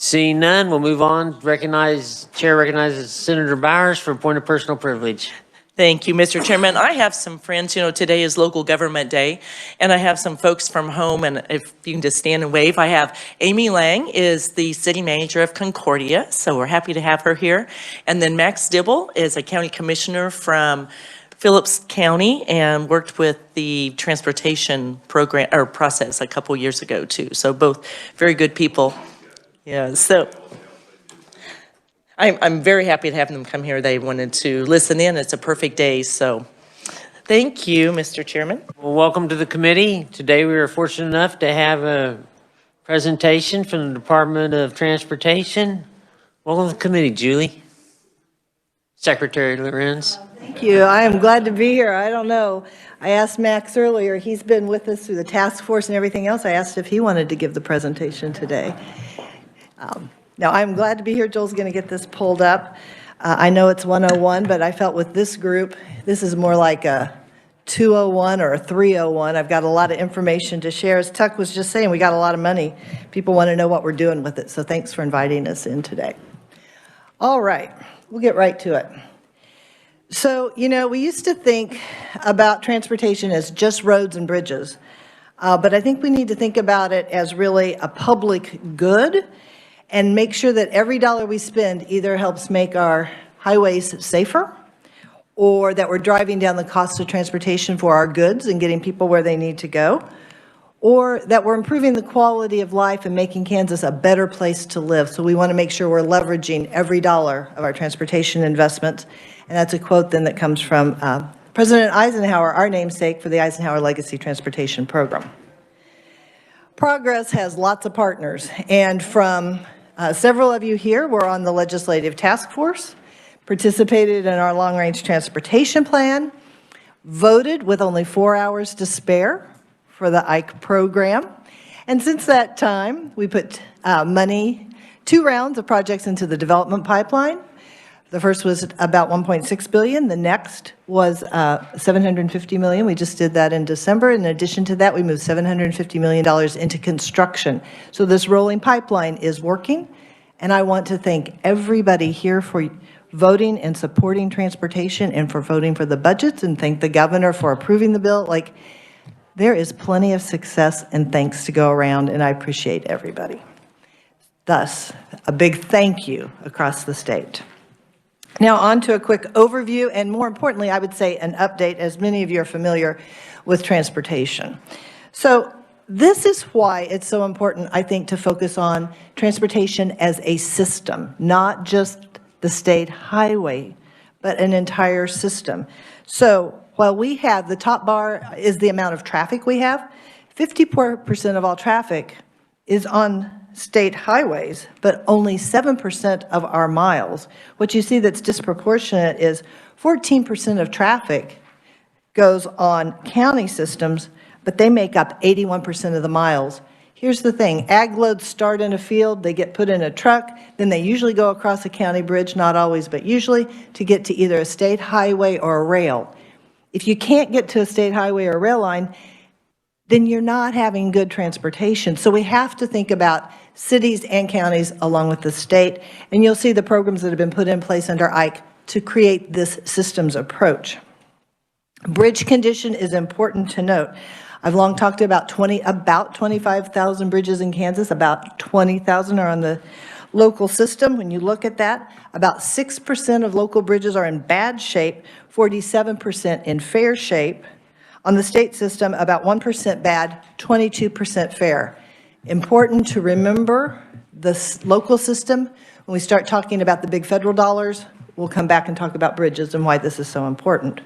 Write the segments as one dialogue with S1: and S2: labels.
S1: Seeing none, we'll move on. Chair recognizes Senator Bowers for a point of personal privilege.
S2: Thank you, Mr. Chairman. I have some friends, today is Local Government Day, and I have some folks from home, and if you can just stand and wave. I have Amy Lang is the city manager of Concordia, so we're happy to have her here. And then Max Dibble is a county commissioner from Phillips County and worked with the transportation program or process a couple years ago too. So both very good people. Yeah, so I'm very happy to have them come here. They wanted to listen in. It's a perfect day, so thank you, Mr. Chairman.
S1: Well, welcome to the committee. Today we are fortunate enough to have a presentation from the Department of Transportation. Welcome to the committee, Julie. Secretary Lorenz.
S3: Thank you. I am glad to be here. I don't know. I asked Max earlier. He's been with us through the task force and everything else. I asked if he wanted to give the presentation today. Now, I'm glad to be here. Joel's going to get this pulled up. I know it's 101, but I felt with this group, this is more like a 201 or a 301. I've got a lot of information to share. As Tuck was just saying, we got a lot of money. People want to know what we're doing with it, so thanks for inviting us in today. All right, we'll get right to it. So, we used to think about transportation as just roads and bridges, but I think we need to think about it as really a public good and make sure that every dollar we spend either helps make our highways safer or that we're driving down the cost of transportation for our goods and getting people where they need to go, or that we're improving the quality of life and making Kansas a better place to live. So we want to make sure we're leveraging every dollar of our transportation investments. And that's a quote then that comes from President Eisenhower, our namesake for the Eisenhower Legacy Transportation Program. Progress has lots of partners, and from several of you here were on the legislative task force, participated in our long-range transportation plan, voted with only 4 hours to spare for the IKE program. And since that time, we put two rounds of projects into the development pipeline. The first was about $1.6 billion. The next was $750 million. We just did that in December. In addition to that, we moved $750 million into construction. So this rolling pipeline is working. And I want to thank everybody here for voting and supporting transportation and for voting for the budgets, and thank the governor for approving the bill. There is plenty of success and thanks to go around, and I appreciate everybody. Thus, a big thank you across the state. Now on to a quick overview, and more importantly, I would say an update, as many of you are familiar with transportation. So this is why it's so important, I think, to focus on transportation as a system, not just the state highway, but an entire system. So while we have, the top bar is the amount of traffic we have, 54% of all traffic is on state highways, but only 7% of our miles. What you see that's disproportionate is 14% of traffic goes on county systems, but they make up 81% of the miles. Here's the thing, ag loads start in a field, they get put in a truck, then they usually go across a county bridge, not always, but usually, to get to either a state highway or a rail. If you can't get to a state highway or a rail line, then you're not having good transportation. So we have to think about cities and counties along with the state, and you'll see the programs that have been put in place under IKE to create this systems approach. Bridge condition is important to note. I've long talked about 25,000 bridges in Kansas, about 20,000 are on the local system. When you look at that, about 6% of local bridges are in bad shape, 47% in fair shape. On the state system, about 1% bad, 22% fair. Important to remember the local system. When we start talking about the big federal dollars, we'll come back and talk about bridges and why this is so important.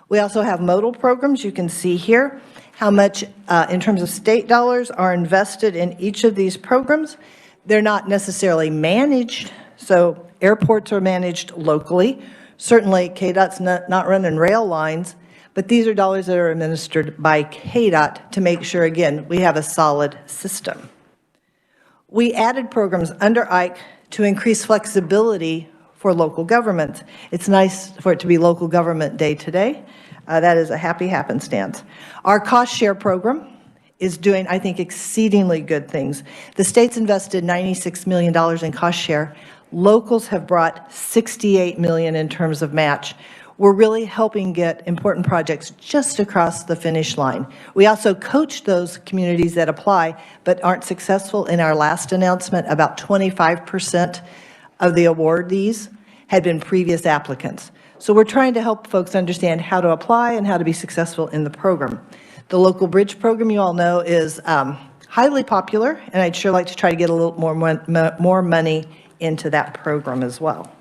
S3: We also have modal programs. You can see here how much in terms of state dollars are invested in each of these programs. They're not necessarily managed, so airports are managed locally. Certainly KDOT's not running rail lines, but these are dollars that are administered by KDOT to make sure, again, we have a solid system. We added programs under IKE to increase flexibility for local governments. It's nice for it to be Local Government Day today. That is a happy happenstance. Our cost share program is doing, I think, exceedingly good things. The state's invested $96 million in cost share. Locals have brought $68 million in terms of match. We're really helping get important projects just across the finish line. We also coach those communities that apply but aren't successful. In our last announcement, about 25% of the awardees had been previous applicants. So we're trying to help folks understand how to apply and how to be successful in the program. The local bridge program, you all know, is highly popular, and I'd sure like to try to get a little more money into that program as well.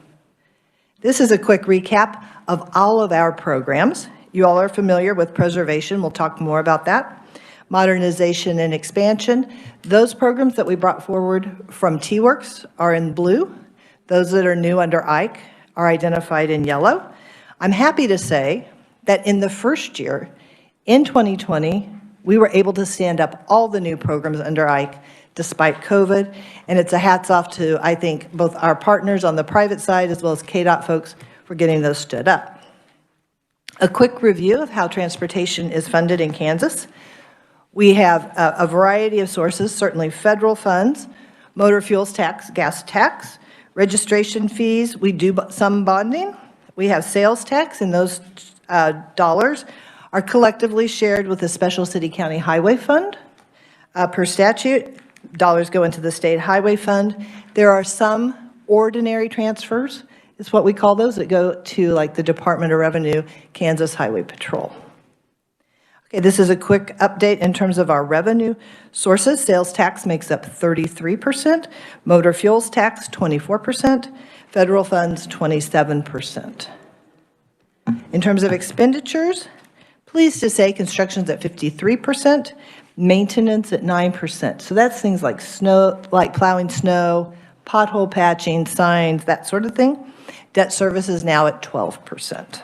S3: This is a quick recap of all of our programs. You all are familiar with preservation. We'll talk more about that. Modernization and expansion. Those programs that we brought forward from T-Works are in blue. Those that are new under Ike are identified in yellow. I'm happy to say that in the first year, in 2020, we were able to stand up all the new programs under Ike despite COVID, and it's a hats off to, I think, both our partners on the private side as well as KDOT folks for getting those stood up. A quick review of how transportation is funded in Kansas. We have a variety of sources, certainly federal funds, motor fuels tax, gas tax, registration fees. We do some bonding. We have sales tax, and those dollars are collectively shared with the Special City County Highway Fund. Per statute, dollars go into the State Highway Fund. There are some ordinary transfers, is what we call those, that go to like the Department of Revenue, Kansas Highway Patrol. Okay, this is a quick update in terms of our revenue sources. Sales tax makes up 33%, motor fuels tax 24%, federal funds 27%. In terms of expenditures, pleased to say construction's at 53%, maintenance at 9%. So that's things like snow, like plowing snow, pothole patching, signs, that sort of thing. Debt service is now at 12%.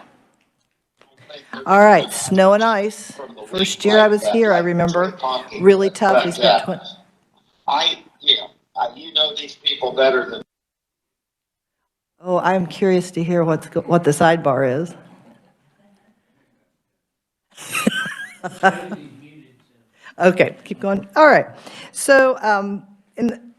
S3: All right, snow and ice. First year I was here, I remember, really tough. We spent
S4: you know these people better than.
S3: Oh, I'm curious to hear what the sidebar is. Okay, keep going. All right. So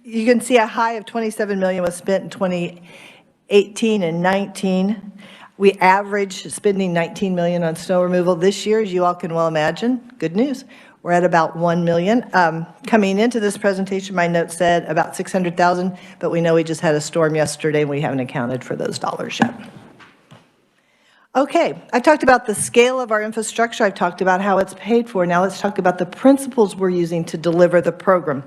S3: you can see a high of $27 million was spent in 2018 and 19. We averaged spending $19 million on snow removal. This year, as you all can well imagine, good news, we're at about $1 million. Coming into this presentation, my note said about $600,000, but we know we just had a storm yesterday and we haven't accounted for those dollars yet. Okay, I talked about the scale of our infrastructure. I've talked about how it's paid for. Now let's talk about the principles we're using to deliver the program.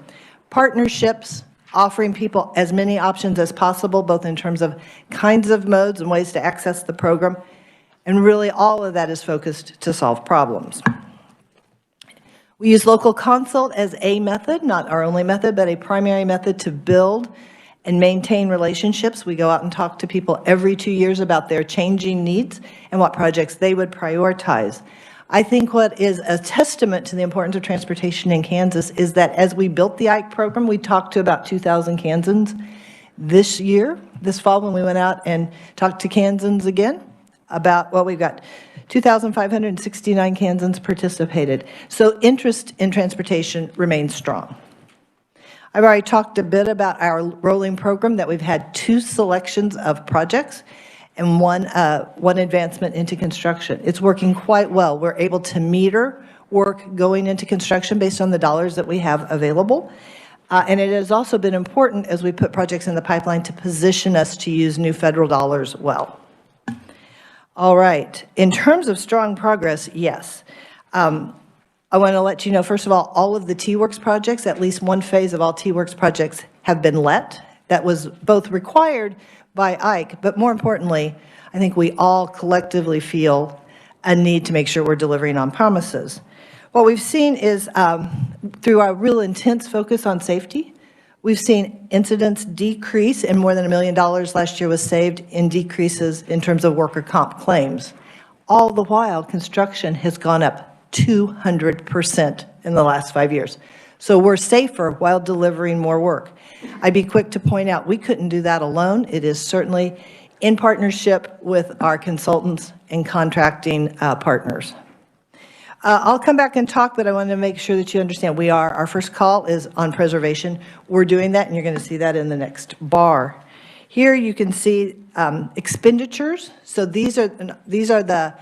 S3: Partnerships, offering people as many options as possible, both in terms of kinds of modes and ways to access the program. And really all of that is focused to solve problems. We use local consult as a method, not our only method, but a primary method to build and maintain relationships. We go out and talk to people every 2 years about their changing needs and what projects they would prioritize. I think what is a testament to the importance of transportation in Kansas is that as we built the Ike program, we talked to about 2,000 Kansans. This year, this fall, when we went out and talked to Kansans again about, well, we've got 2,569 Kansans participated. So interest in transportation remains strong. I've already talked a bit about our rolling program, that we've had 2 selections of projects and one advancement into construction. It's working quite well. We're able to meter work going into construction based on the dollars that we have available. And it has also been important as we put projects in the pipeline to position us to use new federal dollars well. All right, in terms of strong progress, yes. I want to let you know, first of all of the T-Works projects, at least one phase of all T-Works projects have been let. That was both required by Ike, but more importantly, I think we all collectively feel a need to make sure we're delivering on promises. What we've seen is through our real intense focus on safety, we've seen incidents decrease, and more than $1 million last year was saved in decreases in terms of worker comp claims. All the while, construction has gone up 200% in the last 5 years. So we're safer while delivering more work. I'd be quick to point out we couldn't do that alone. It is certainly in partnership with our consultants and contracting partners. I'll come back and talk, but I want to make sure that you understand our first call is on preservation. We're doing that, and you're going to see that in the next bar. Here you can see expenditures. So these are the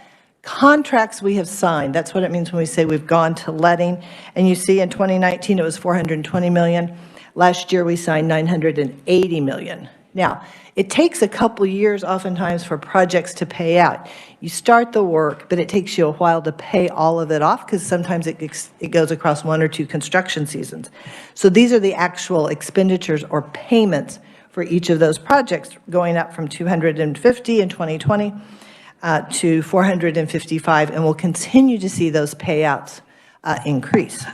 S3: contracts we have signed. That's what it means when we say we've gone to letting. And you see in 2019 it was $420 million. Last year we signed $980 million. Now, it takes a couple years oftentimes for projects to pay out. You start the work, but it takes you a while to pay all of it off because sometimes it goes across 1 or 2 construction seasons. So these are the actual expenditures or payments for each of those projects, going up from 250 in 2020 to 455, and we'll continue to see those payouts increase.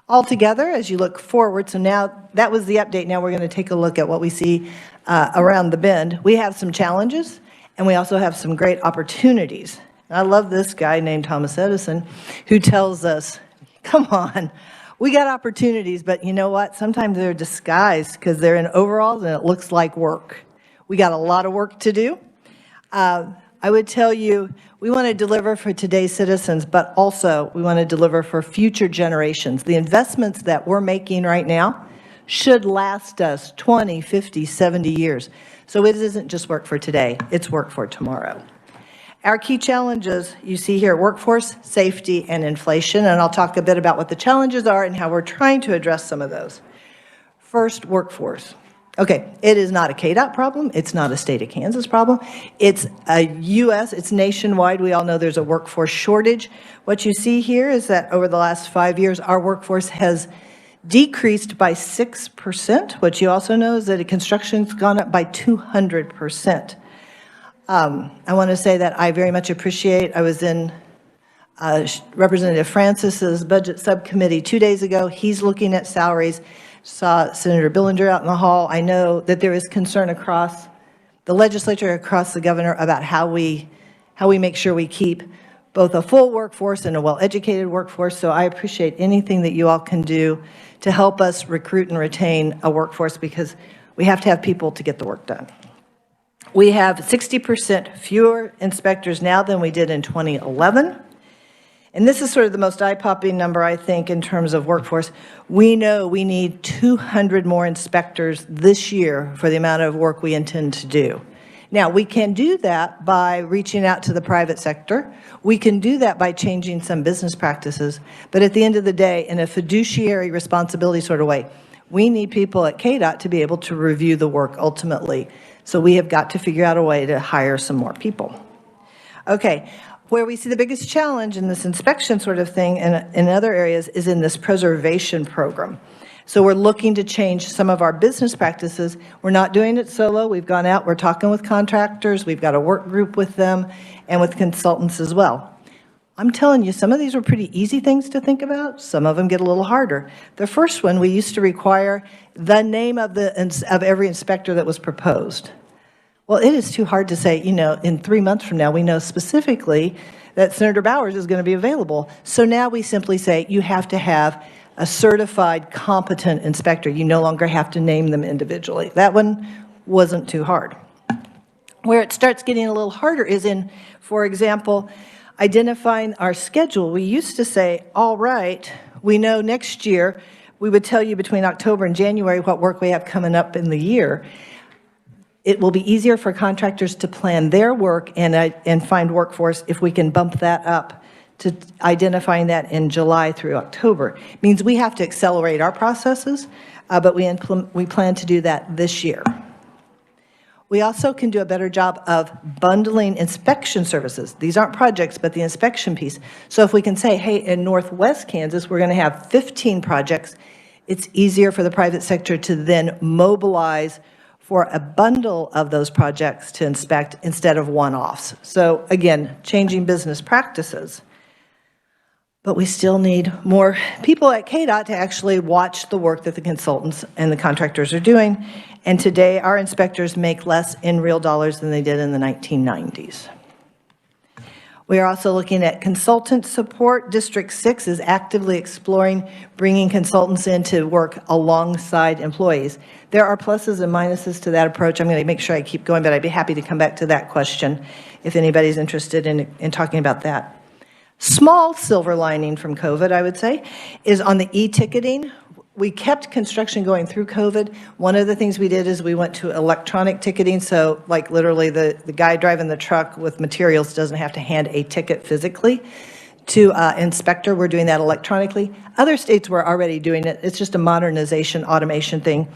S3: Altogether, as you look forward, so now that was the update. Now we're going to take a look at what we see around the bend. We have some challenges, and we also have some great opportunities. And I love this guy named Thomas Edison, who tells us, come on, we got opportunities, but you know what? Sometimes they're disguised because they're in overalls and it looks like work. We got a lot of work to do. I would tell you, we want to deliver for today's citizens, but also we want to deliver for future generations. The investments that we're making right now should last us 20, 50, 70 years. So it isn't just work for today, it's work for tomorrow. Our key challenges you see here: workforce, safety, and inflation. And I'll talk a bit about what the challenges are and how we're trying to address some of those. First, workforce. Okay, it is not a KDOT problem. It's not a state of Kansas problem. It's a U.S., it's nationwide. We all know there's a workforce shortage. What you see here is that over the last 5 years, our workforce has decreased by 6%. What you also know is that construction's gone up by 200%. I want to say that I very much appreciate, I was in Representative Francis's budget subcommittee 2 days ago. He's looking at salaries. Saw Senator Billinger out in the hall. I know that there is concern across the legislature, across the governor, about how we make sure we keep both a full workforce and a well-educated workforce. So I appreciate anything that you all can do to help us recruit and retain a workforce, because we have to have people to get the work done. We have 60% fewer inspectors now than we did in 2011. And this is sort of the most eye-popping number, I think, in terms of workforce. We know we need 200 more inspectors this year for the amount of work we intend to do. Now, we can do that by reaching out to the private sector. We can do that by changing some business practices. But at the end of the day, in a fiduciary responsibility sort of way, we need people at KDOT to be able to review the work ultimately. So we have got to figure out a way to hire some more people. Okay. Where we see the biggest challenge in this inspection sort of thing and in other areas is in this preservation program. So we're looking to change some of our business practices. We're not doing it solo. We've gone out, we're talking with contractors, we've got a work group with them and with consultants as well. I'm telling you, some of these are pretty easy things to think about. Some of them get a little harder. The first one, we used to require the name of every inspector that was proposed. Well, it is too hard to say, you know, in 3 months from now, we know specifically that Senator Bowers is going to be available. So now we simply say you have to have a certified, competent inspector. You no longer have to name them individually. That one wasn't too hard. Where it starts getting a little harder is in, for example, identifying our schedule. We used to say, all right, we know next year, we would tell you between October and January what work we have coming up in the year. It will be easier for contractors to plan their work and find workforce if we can bump that up to identifying that in July through October. It means we have to accelerate our processes, but we plan to do that this year. We also can do a better job of bundling inspection services. These aren't projects, but the inspection piece. So if we can say, hey, in Northwest Kansas, we're going to have 15 projects, it's easier for the private sector to then mobilize for a bundle of those projects to inspect instead of one-offs. So again, changing business practices. But we still need more people at KDOT to actually watch the work that the consultants and the contractors are doing. And today, our inspectors make less in real dollars than they did in the 1990s. We are also looking at consultant support. District 6 is actively exploring bringing consultants in to work alongside employees. There are pluses and minuses to that approach. I'm going to make sure I keep going, but I'd be happy to come back to that question if anybody's interested in talking about that. Small silver lining from COVID, I would say, is on the e-ticketing. We kept construction going through COVID. One of the things we did is we went to electronic ticketing, so like literally the guy driving the truck with materials doesn't have to hand a ticket physically to inspector. We're doing that electronically. Other states were already doing it. It's just a modernization automation thing.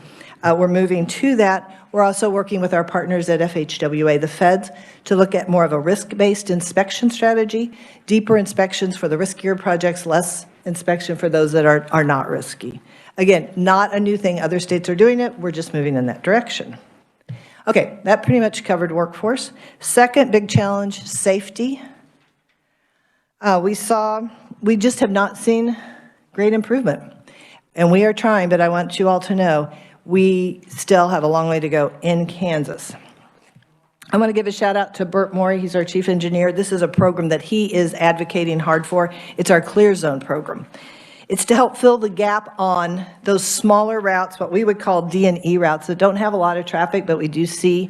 S3: We're moving to that. We're also working with our partners at FHWA, the feds, to look at more of a risk-based inspection strategy, deeper inspections for the riskier projects, less inspection for those that are not risky. Again, not a new thing. Other states are doing it. We're just moving in that direction. Okay, that pretty much covered workforce. Second big challenge, safety. We just have not seen great improvement. And we are trying, but I want you all to know, we still have a long way to go in Kansas. I want to give a shout out to Bert Morey. He's our chief engineer. This is a program that he is advocating hard for. It's our Clear Zone program. It's to help fill the gap on those smaller routes, what we would call D&E routes that don't have a lot of traffic, but we do see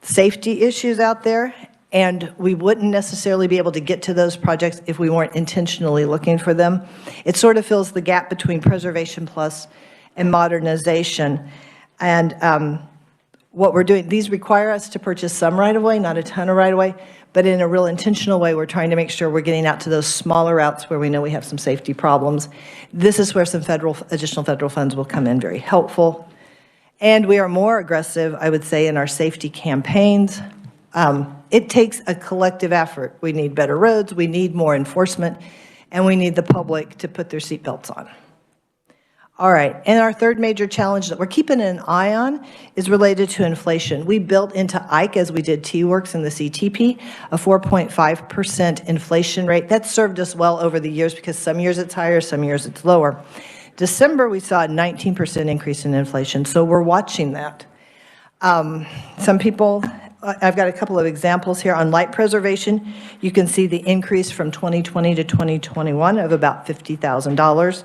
S3: safety issues out there. And we wouldn't necessarily be able to get to those projects if we weren't intentionally looking for them. It sort of fills the gap between Preservation Plus and modernization. And what we're doing, these require us to purchase some right-of-way, not a ton of right-of-way, but in a real intentional way, we're trying to make sure we're getting out to those smaller routes where we know we have some safety problems. This is where some additional federal funds will come in very helpful. And we are more aggressive, I would say, in our safety campaigns. It takes a collective effort. We need better roads, we need more enforcement, and we need the public to put their seatbelts on. All right, and our third major challenge that we're keeping an eye on is related to inflation. We built into Ike, as we did T-Works and the CTP, a 4.5% inflation rate. That's served us well over the years because some years it's higher, some years it's lower. December, we saw a 19% increase in inflation, so we're watching that. Some people, I've got a couple of examples here on light preservation. You can see the increase from 2020 to 2021 of about $50,000,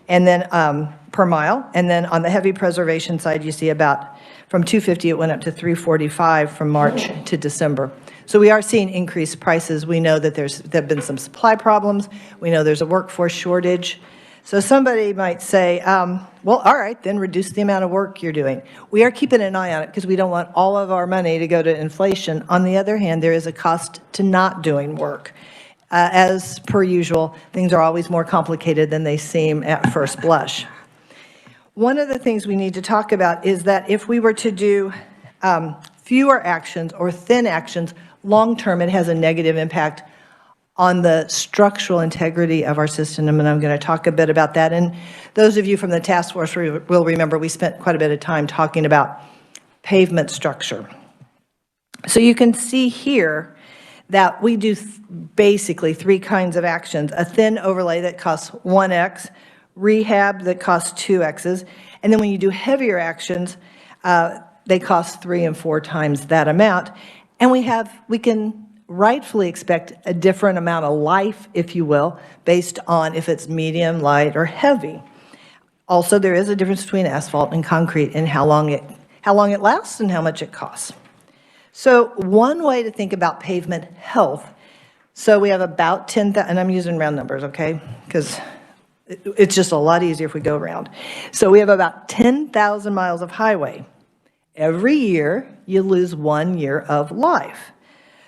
S3: and then per mile. And then on the heavy preservation side, you see about from $250 it went up to $345 from March to December. So we are seeing increased prices. We know that there have been some supply problems. We know there's a workforce shortage. So somebody might say, well, all right, then reduce the amount of work you're doing. We are keeping an eye on it because we don't want all of our money to go to inflation. On the other hand, there is a cost to not doing work. As per usual, things are always more complicated than they seem at first blush. One of the things we need to talk about is that if we were to do fewer actions or thin actions, long-term it has a negative impact on the structural integrity of our system, and I'm going to talk a bit about that. And those of you from the task force will remember we spent quite a bit of time talking about pavement structure. So you can see here that we do basically three kinds of actions: a thin overlay that costs 1x, rehab that costs 2x's, and then when you do heavier actions, they cost 3 and 4 times that amount. And we can rightfully expect a different amount of life, if you will, based on if it's medium, light, or heavy. Also, there is a difference between asphalt and concrete and how long it lasts and how much it costs. So one way to think about pavement health, so we have about 10,000, and I'm using round numbers, okay, because it's just a lot easier if we go round. So we have about 10,000 miles of highway. Every year, you lose 1 year of life.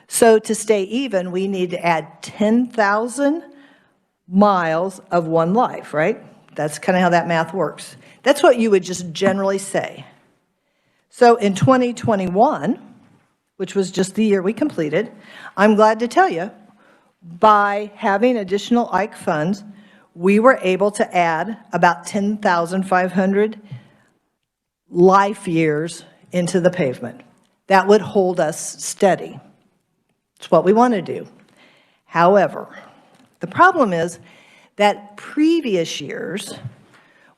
S3: So to stay even, we need to add 10,000 miles of one life, right? That's kind of how that math works. That's what you would just generally say. So in 2021, which was just the year we completed, I'm glad to tell you, by having additional Ike funds, we were able to add about 10,500 life years into the pavement. That would hold us steady. It's what we want to do. However, the problem is that previous years,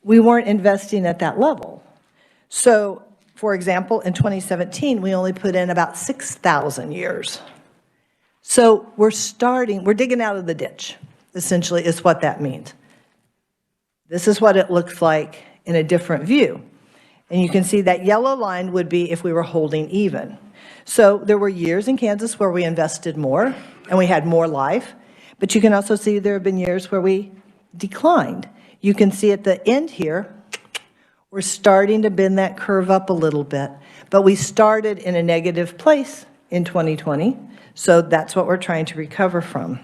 S3: we weren't investing at that level. So, for example, in 2017, we only put in about 6,000 years. So we're digging out of the ditch, essentially, is what that means. This is what it looks like in a different view. And you can see that yellow line would be if we were holding even. So there were years in Kansas where we invested more and we had more life. But you can also see there have been years where we declined. You can see at the end here, we're starting to bend that curve up a little bit, but we started in a negative place in 2020, so that's what we're trying to recover from.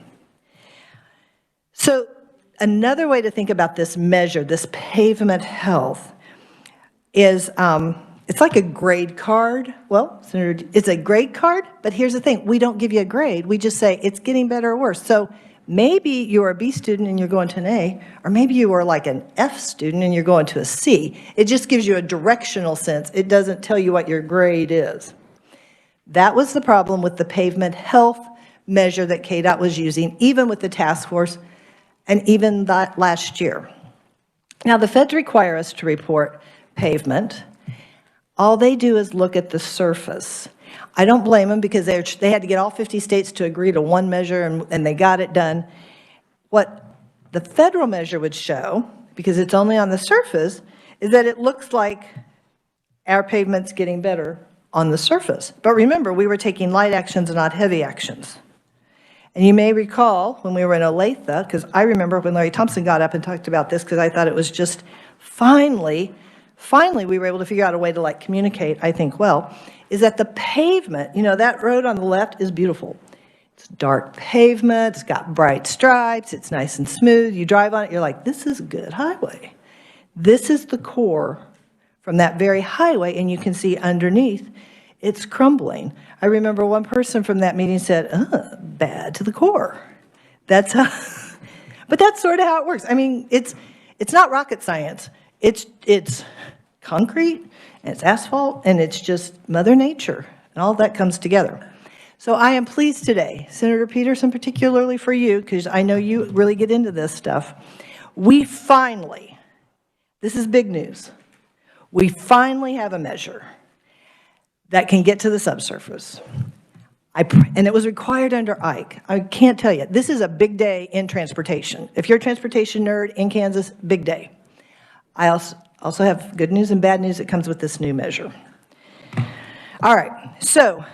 S3: So another way to think about this measure, this pavement health, is it's like a grade card. Well, Senator, it's a grade card, but here's the thing. We don't give you a grade. We just say it's getting better or worse. So maybe you're a B student and you're going to an A, or maybe you are like an F student and you're going to a C. It just gives you a directional sense. It doesn't tell you what your grade is. That was the problem with the pavement health measure that KDOT was using, even with the task force, and even that last year. Now, the feds require us to report pavement. All they do is look at the surface. I don't blame them because they had to get all 50 states to agree to one measure, and they got it done. What the federal measure would show, because it's only on the surface, is that it looks like our pavement's getting better on the surface. But remember, we were taking light actions and not heavy actions. And you may recall when we were in Olathe, because I remember when Larry Thompson got up and talked about this, because I thought it was just finally we were able to figure out a way to like communicate, I think, well, is that the pavement, you know, that road on the left is beautiful. It's dark pavement, it's got bright stripes, it's nice and smooth. You drive on it, you're like, this is a good highway. This is the core from that very highway, and you can see underneath, it's crumbling. I remember one person from that meeting said, bad to the core. That's how, but that's sort of how it works. I mean, it's not rocket science. It's concrete, and it's asphalt, and it's just Mother Nature, and all that comes together. So I am pleased today, Senator Peterson, particularly for you, because I know you really get into this stuff. We finally, this is big news, we finally have a measure that can get to the subsurface. And it was required under Ike. I can't tell you, this is a big day in transportation. If you're a transportation nerd in Kansas, big day. I also have good news and bad news that comes with this new measure. All right, so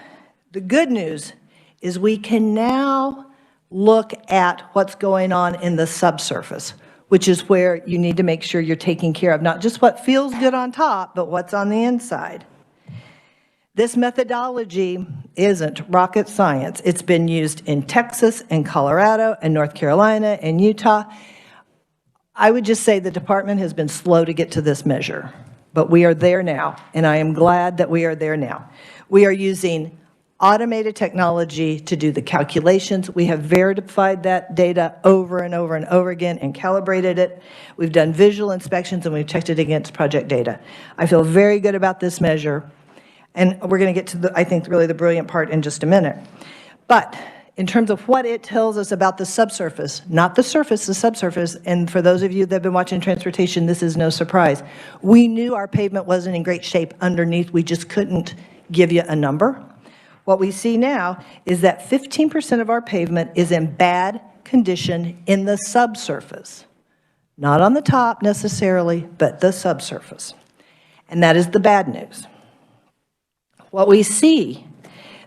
S3: the good news is we can now look at what's going on in the subsurface, which is where you need to make sure you're taking care of not just what feels good on top, but what's on the inside. This methodology isn't rocket science. It's been used in Texas and Colorado and North Carolina and Utah. I would just say the department has been slow to get to this measure, but we are there now, and I am glad that we are there now. We are using automated technology to do the calculations. We have verified that data over and over and over again and calibrated it. We've done visual inspections, and we've checked it against project data. I feel very good about this measure, and we're going to get to, I think, really the brilliant part in just a minute. But in terms of what it tells us about the subsurface, not the surface, the subsurface, and for those of you that have been watching transportation, this is no surprise. We knew our pavement wasn't in great shape underneath. We just couldn't give you a number. What we see now is that 15% of our pavement is in bad condition in the subsurface. Not on the top necessarily, but the subsurface. And that is the bad news. What we see,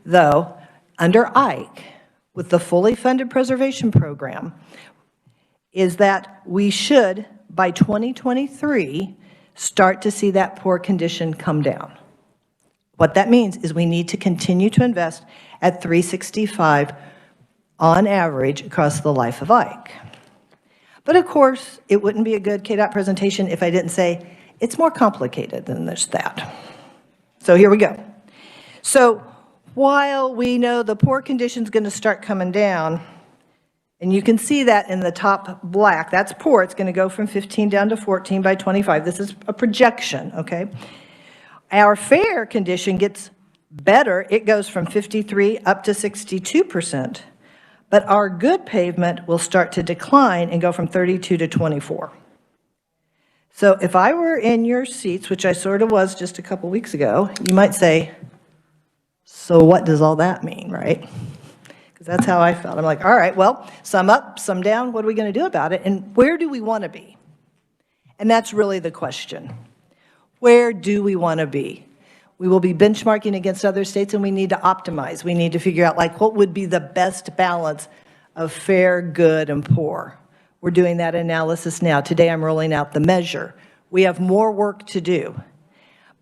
S3: though, under Ike, with the fully funded preservation program, is that we should, by 2023, start to see that poor condition come down. What that means is we need to continue to invest at 365 on average across the life of Ike. But of course, it wouldn't be a good KDOT presentation if I didn't say it's more complicated than just that. So here we go. So while we know the poor condition's going to start coming down, and you can see that in the top black, that's poor. It's going to go from 15 down to 14 by 25. This is a projection, okay? Our fair condition gets better. It goes from 53 up to 62%. But our good pavement will start to decline and go from 32 to 24. So if I were in your seats, which I sort of was just a couple weeks ago, you might say, so what does all that mean, right? Because that's how I felt. I'm like, all right, well, some up, some down. What are we going to do about it? And where do we want to be? And that's really the question. Where do we want to be? We will be benchmarking against other states, and we need to optimize. We need to figure out, like, what would be the best balance of fair, good, and poor. We're doing that analysis now. Today I'm rolling out the measure. We have more work to do.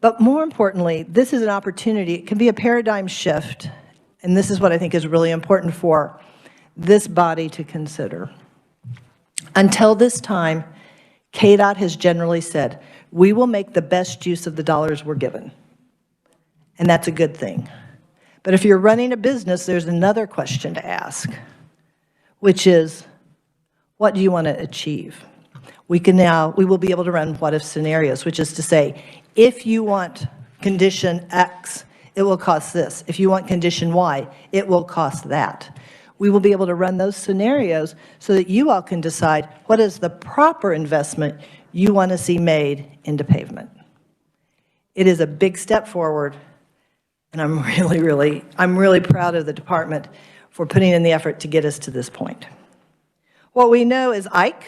S3: But more importantly, this is an opportunity. It can be a paradigm shift, and this is what I think is really important for this body to consider. Until this time, KDOT has generally said, we will make the best use of the dollars we're given. And that's a good thing. But if you're running a business, there's another question to ask, which is, what do you want to achieve? We will be able to run what-if scenarios, which is to say, if you want condition X, it will cost this. If you want condition Y, it will cost that. We will be able to run those scenarios so that you all can decide what is the proper investment you want to see made into pavement. It is a big step forward, and I'm really proud of the department for putting in the effort to get us to this point. What we know is Ike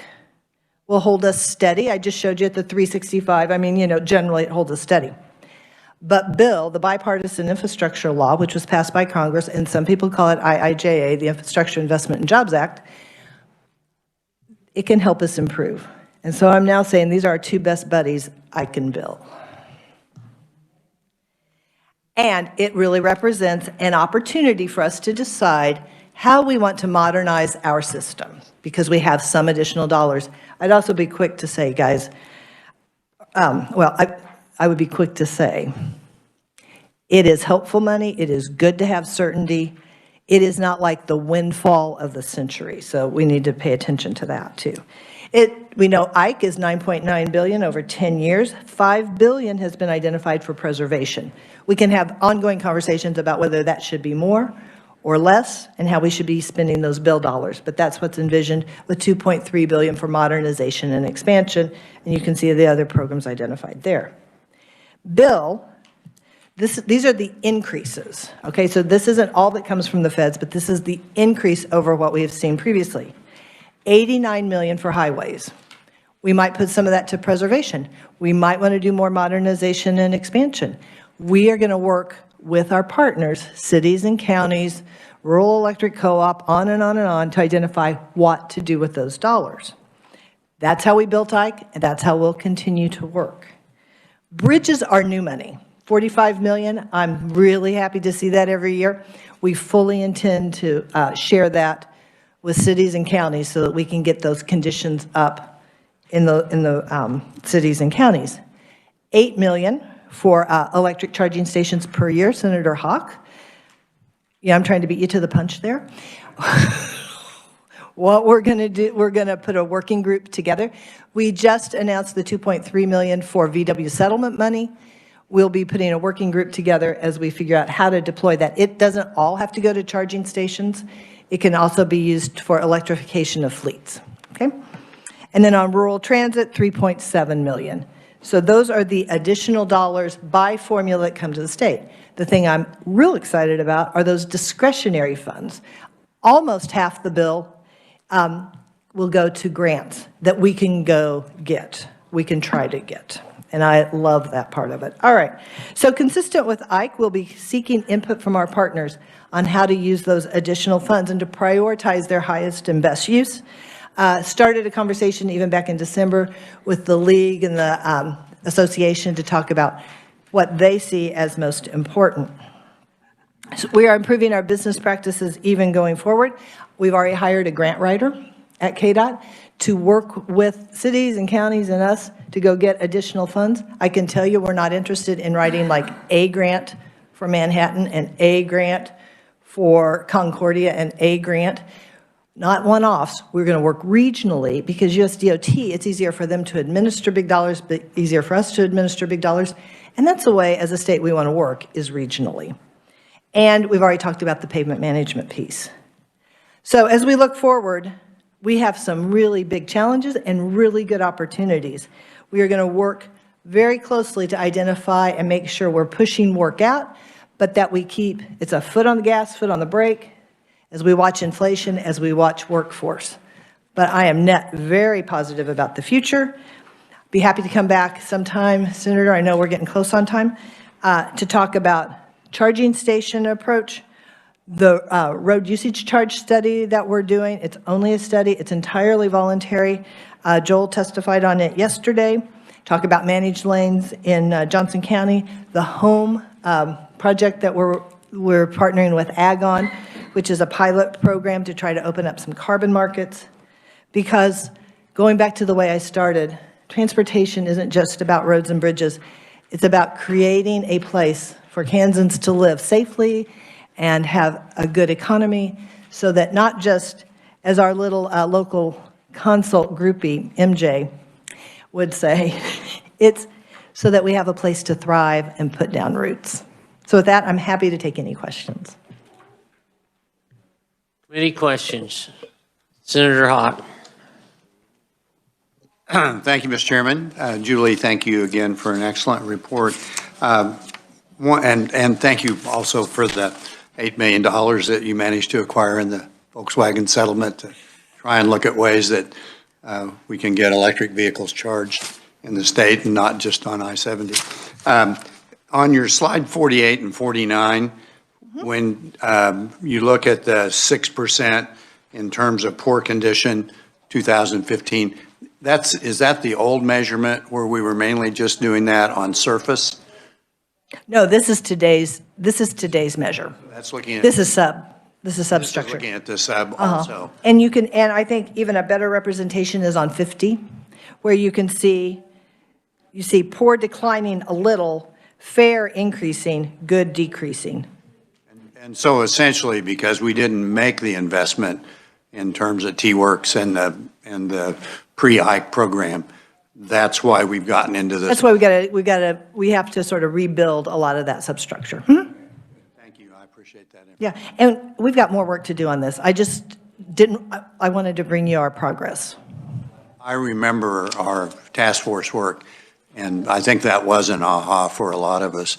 S3: will hold us steady. I just showed you at the 365. I mean, generally it holds us steady. But Bill, the bipartisan infrastructure law, which was passed by Congress, and some people call it IIJA, the Infrastructure Investment and Jobs Act, it can help us improve. And so I'm now saying these are our two best buddies, Ike and Bill. And it really represents an opportunity for us to decide how we want to modernize our system, because we have some additional dollars. I'd also be quick to say, guys, I would be quick to say, it is helpful money, it is good to have certainty, it is not like the windfall of the century, so we need to pay attention to that too. We know Ike is $9.9 billion over 10 years, $5 billion has been identified for preservation. We can have ongoing conversations about whether that should be more or less, and how we should be spending those bill dollars. But that's what's envisioned with $2.3 billion for modernization and expansion, and you can see the other programs identified there. Bill, these are the increases, okay? So this isn't all that comes from the feds, but this is the increase over what we have seen previously. $89 million for highways. We might put some of that to preservation. We might want to do more modernization and expansion. We are going to work with our partners, cities and counties, rural electric co-op, on and on and on, to identify what to do with those dollars. That's how we built Ike, and that's how we'll continue to work. Bridges are new money, $45 million. I'm really happy to see that every year. We fully intend to share that with cities and counties so that we can get those conditions up in the cities and counties. $8 million for electric charging stations per year, Senator Hawk. Yeah, I'm trying to beat you to the punch there. What we're going to do, we're going to put a working group together. We just announced the $2.3 million for VW settlement money. We'll be putting a working group together as we figure out how to deploy that. It doesn't all have to go to charging stations. It can also be used for electrification of fleets, okay? And then on rural transit, $3.7 million. So those are the additional dollars by formula that come to the state. The thing I'm real excited about are those discretionary funds. Almost half the bill will go to grants that we can go get, we can try to get. And I love that part of it. All right, so consistent with Ike, we'll be seeking input from our partners on how to use those additional funds and to prioritize their highest and best use. Started a conversation even back in December with the league and the association to talk about what they see as most important. So we are improving our business practices even going forward. We've already hired a grant writer at KDOT to work with cities and counties and us to go get additional funds. I can tell you we're not interested in writing like a grant for Manhattan and a grant for Concordia and a grant. Not one-offs. We're going to work regionally because USDOT, it's easier for them to administer big dollars, but easier for us to administer big dollars. And that's the way, as a state, we want to work, is regionally. And we've already talked about the pavement management piece. So as we look forward, we have some really big challenges and really good opportunities. We are going to work very closely to identify and make sure we're pushing work out, but that we keep, it's a foot on the gas, foot on the brake, as we watch inflation, as we watch workforce. But I am very positive about the future. Be happy to come back sometime, Senator, I know we're getting close on time, to talk about charging station approach, The road usage charge study that we're doing, it's only a study, it's entirely voluntary. Joel testified on it yesterday, talk about managed lanes in Johnson County, the home project that we're partnering with Ag on, which is a pilot program to try to open up some carbon markets. Because going back to the way I started, transportation isn't just about roads and bridges. It's about creating a place for Kansans to live safely and have a good economy, so that not just, as our little local consult groupie, MJ, would say, it's so that we have a place to thrive and put down roots. So with that, I'm happy to take any questions.
S1: Any questions? Senator Hawk.
S5: Thank you, Mr. Chairman. Julie, thank you again for an excellent report. And thank you also for the $8 million that you managed to acquire in the Volkswagen settlement to try and look at ways that we can get electric vehicles charged in the state and not just on I-70. On your slide 48 and 49, when you look at the 6% in terms of poor condition 2015, is that the old measurement where we were mainly just doing that on surface?
S3: No, this is today's measure.
S5: That's looking at.
S3: This is substructure.
S5: Looking at the sub also.
S3: And you can, and I think even a better representation is on 50, where you can see, you see poor declining a little, fair increasing, good decreasing.
S5: And so essentially, because we didn't make the investment in terms of T-Works and the pre-hike program, that's why we've gotten into this.
S3: That's why we have to sort of rebuild a lot of that substructure.
S5: Thank you, I appreciate that.
S3: Yeah, and we've got more work to do on this. I just didn't, I wanted to bring you our progress.
S5: I remember our task force work, and I think that was an aha for a lot of us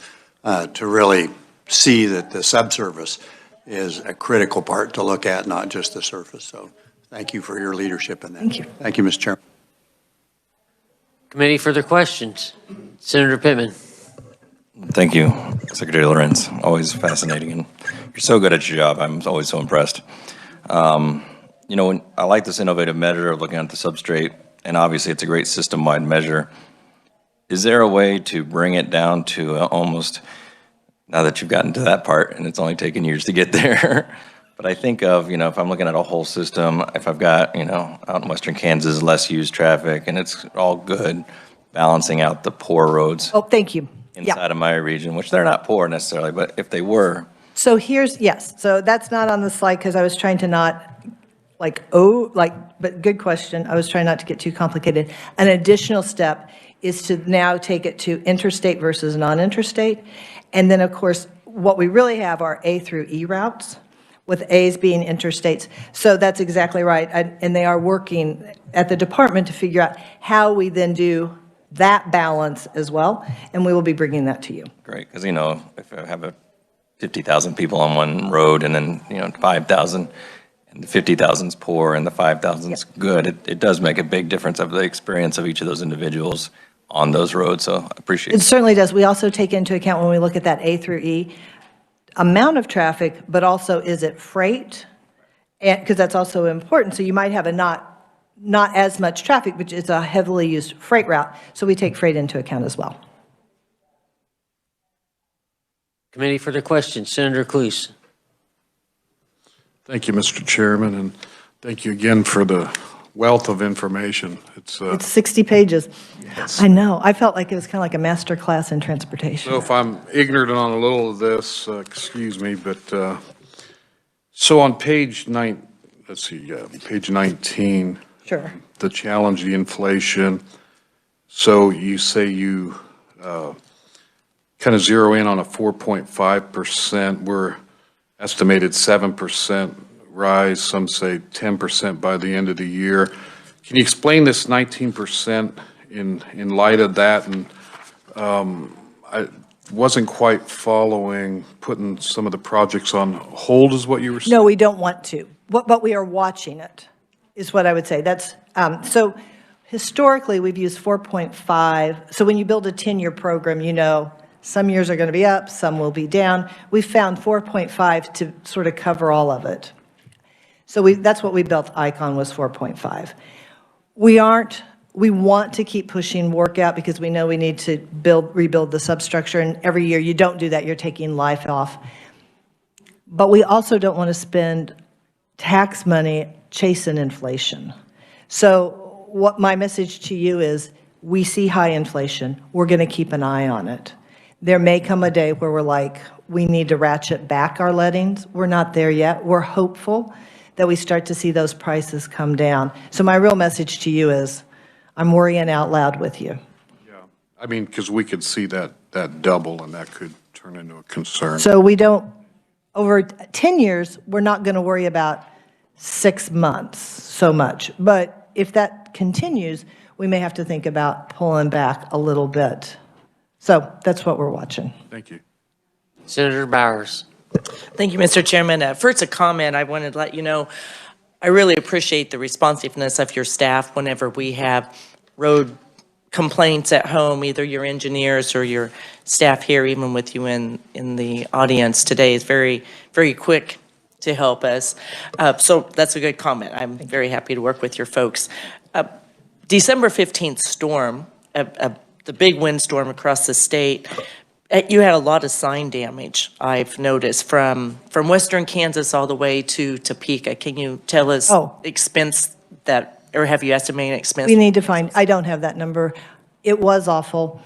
S5: to really see that the subsurface is a critical part to look at, not just the surface. So thank you for your leadership in that.
S3: Thank you.
S5: Thank you, Mr. Chairman.
S1: Committee, further questions? Senator Pittman.
S6: Thank you, Secretary Lorenz. Always fascinating, and you're so good at your job. I'm always so impressed. You know, I like this innovative measure of looking at the substrate, and obviously it's a great system-wide measure. Is there a way to bring it down to almost, now that you've gotten to that part, and it's only taken years to get there, but I think of, you know, if I'm looking at a whole system, if I've got, you know, out in western Kansas, less used traffic, and it's all good, balancing out the poor roads.
S3: Oh, thank you.
S6: Inside of my region, which they're not poor necessarily, but if they were.
S3: So here's, yes, so that's not on the slide because I was trying to not, but good question. I was trying not to get too complicated. An additional step is to now take it to interstate versus non-interstate. And then, of course, what we really have are A through E routes, with A's being interstates. So that's exactly right. And they are working at the department to figure out how we then do that balance as well, and we will be bringing that to you.
S6: Great, because, you know, if I have 50,000 people on one road and then, you know, 5,000, and the 50,000 is poor and the 5,000 is good, it does make a big difference of the experience of each of those individuals on those roads, so I appreciate
S3: It
S6: it.
S3: certainly does. We also take into account when we look at that A through E, amount of traffic, but also is it freight? And because that's also important. So you might have a not as much traffic, which is a heavily used freight route. So we take freight into account as well.
S1: Committee, further questions? Senator Cluse.
S7: Thank you, Mr. Chairman, and thank you again for the wealth of information. It's
S3: 60 pages.
S7: yes.
S3: I know. I felt like it was kind of like a master class in transportation.
S7: So if I'm ignorant on a little of this, excuse me, but so on page page 19,
S3: Sure.
S7: the challenge, the inflation. So you say you kind of zero in on a 4.5%. We're estimated 7% rise. Some say 10% by the end of the year. Can you explain this 19% in light of that? And I wasn't quite following putting some of the projects on hold is what you were saying?
S3: No, we don't want to, but we are watching it, is what I would say. That's, so historically, we've used 4.5. So when you build a 10-year program, you know Some years are going to be up, some will be down. We found 4.5 to sort of cover all of it. So that's what we built Icon was 4.5. We want to keep pushing work out because we know we need to rebuild the substructure, and every year you don't do that, you're taking life off. But we also don't want to spend tax money chasing inflation. So what my message to you is, we see high inflation, we're going to keep an eye on it. There may come a day where we're like, we need to ratchet back our lettings. We're not there yet. We're hopeful that we start to see those prices come down. So my real message to you is, I'm worrying out loud with you.
S7: Yeah, I mean, because we could see that double, and that could turn into a concern.
S3: So we don't, over 10 years, we're not going to worry about 6 months so much. But if that continues, we may have to think about pulling back a little bit. So that's what we're watching.
S7: Thank you.
S1: Senator Bowers.
S2: Thank you, Mr. Chairman. First, a comment. I wanted to let you know, I really appreciate the responsiveness of your staff whenever we have road complaints at home, either your engineers or your staff here, even with you in the audience today, is very, very quick to help us. So that's a good comment. I'm very happy to work with your folks. December 15th storm, the big windstorm across the state, you had a lot of sign damage, I've noticed, from western Kansas all the way to Topeka. Can you tell us expense that, or have you estimated expense?
S3: We need to find, I don't have that number. It was awful.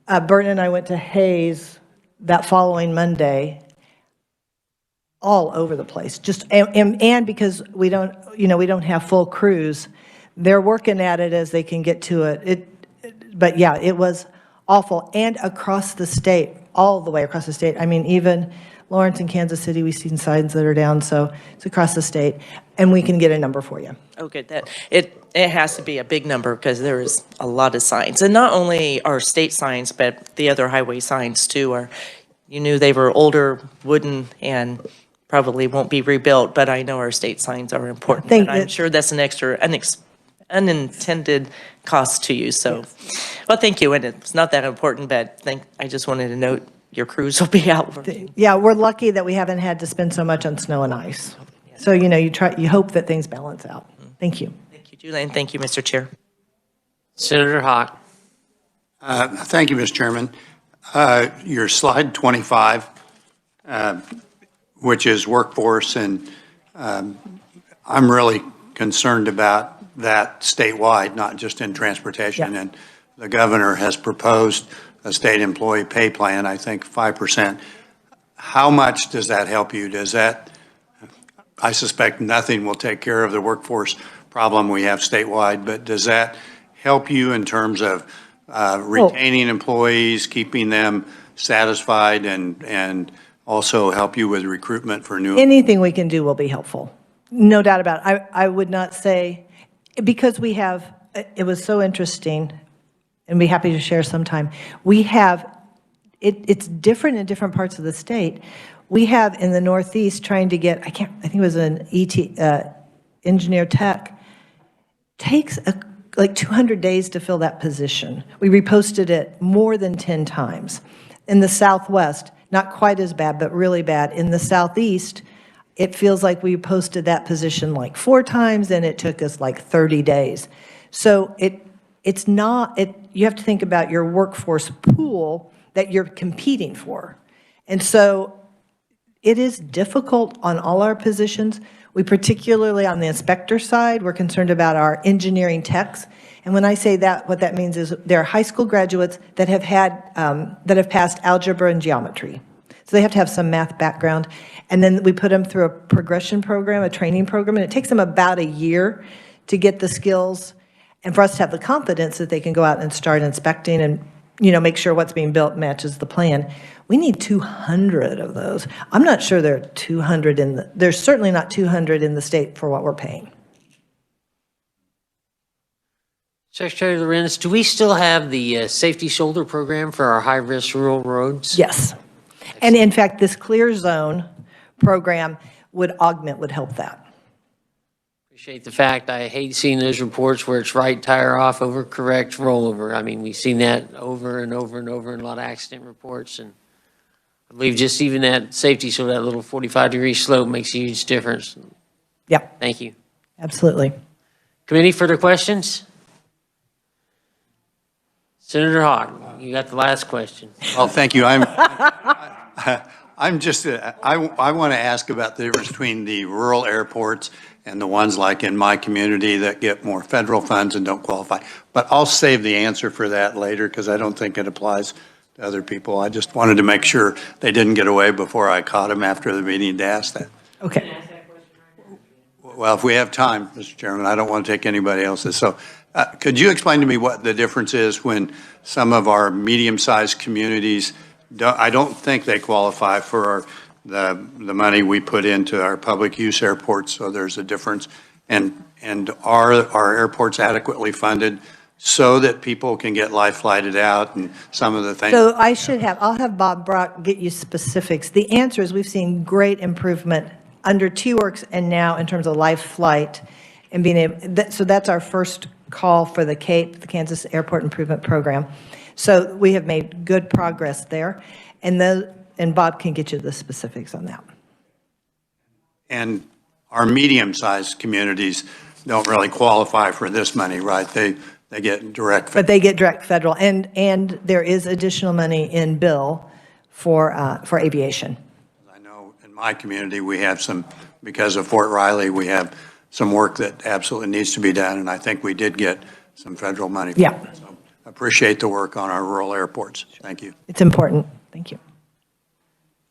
S3: Burton and I went to Hayes that following Monday, all over the place. Just and because we don't have full crews, they're working at it as they can get to it. But yeah, it was awful, and across the state, all the way across the state. I mean, even Lawrence and Kansas City, we've seen signs that are down, so it's across the state, and we can get a number for you.
S2: Okay, it has to be a big number because there is a lot of signs, and not only our state signs, but the other highway signs too. Are you knew they were older, wooden, and probably won't be rebuilt, but I know our state signs are important. And I'm sure that's an extra unintended cost to you. So, well, thank you. And it's not that important, but I just wanted to note your crews will be out.
S3: Yeah, we're lucky that we haven't had to spend so much on snow and ice. So, you hope that things balance out. Thank you.
S2: Thank you, Julie, and thank you, Mr. Chair.
S1: Senator Hawk.
S5: Thank you, Mr. Chairman. Your slide 25, which is workforce, and I'm really concerned about that statewide, not just in transportation. Yeah. And the governor has proposed a state employee pay plan, I think 5%. How much does that help you? Does that, I suspect nothing will take care of the workforce problem we have statewide, but does that help you in terms of retaining employees, keeping them satisfied, and also help you with recruitment for new?
S3: Anything we can do will be helpful. No doubt about it. I would not say, because we have, it was so interesting, and be happy to share sometime. We have, it's different in different parts of the state. We have in the Northeast trying to get, I think it was an engineer tech, takes like 200 days to fill that position. We reposted it more than 10 times. In the Southwest, not quite as bad, but really bad. In the Southeast, it feels like we posted that position like 4 times, and it took us like 30 days. So it's not, you have to think about your workforce pool that you're competing for. And so it is difficult on all our positions. We particularly on the inspector side, we're concerned about our engineering techs. And when I say that, what that means is they're high school graduates that have passed algebra and geometry. So they have to have some math background. And then we put them through a progression program, a training program, and it takes them about a year to get the skills and for us to have the confidence that they can go out and start inspecting and, make sure what's being built matches the plan. We need 200 of those. I'm not sure there are 200 there's certainly not 200 in the state for what we're paying.
S1: Secretary Lorenz, do we still have the safety shoulder program for our high-risk rural roads?
S3: Yes. And in fact, this Clear Zone program would help that.
S1: Appreciate the fact. I hate seeing those reports where it's right tire off, overcorrect, rollover. I mean, we've seen that over and over and over in a lot of accident reports. And I believe just even that safety, so that little 45-degree slope makes a huge difference.
S3: Yep,
S1: Thank you.
S3: absolutely.
S1: Committee, further questions? Senator Hawk, you got the last question.
S5: Well, thank you. I'm just, I want to ask about the difference between the rural airports and the ones like in my community that get more federal funds and don't qualify. But I'll save the answer for that later because I don't think it applies to other people. I just wanted to make sure they didn't get away before I caught them after the meeting to ask that.
S3: Okay.
S5: Well, if we have time, Mr. Chairman, I don't want to take anybody else's. So could you explain to me what the difference is when some of our medium-sized communities, I don't think they qualify for the money we put into our public use airports, so there's a difference. And are our airports adequately funded so that people can get life flighted out and some of the things?
S3: So I'll have Bob Brock get you specifics. The answer is we've seen great improvement under T-Works and now in terms of life flight and being able, so that's our first call for the CAPE, the Kansas Airport Improvement Program. So we have made good progress there. And Bob can get you the specifics on that.
S5: And our medium-sized communities don't really qualify for this money, right? They get direct.
S3: But they get direct federal, and there is additional money in bill for aviation.
S5: I know in my community, we have some, because of Fort Riley, we have some work that absolutely needs to be done, and I think we did get some federal money.
S3: Yeah.
S5: So appreciate the work on our rural airports. Thank you.
S3: It's important. Thank you.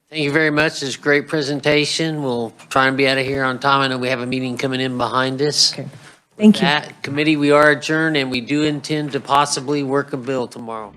S1: Thank you very much. This is a great presentation. We'll try and be out of here on time. I know we have a meeting coming in behind us.
S3: Okay. Thank you.
S1: That committee, we are adjourned, and we do intend to possibly work a bill tomorrow.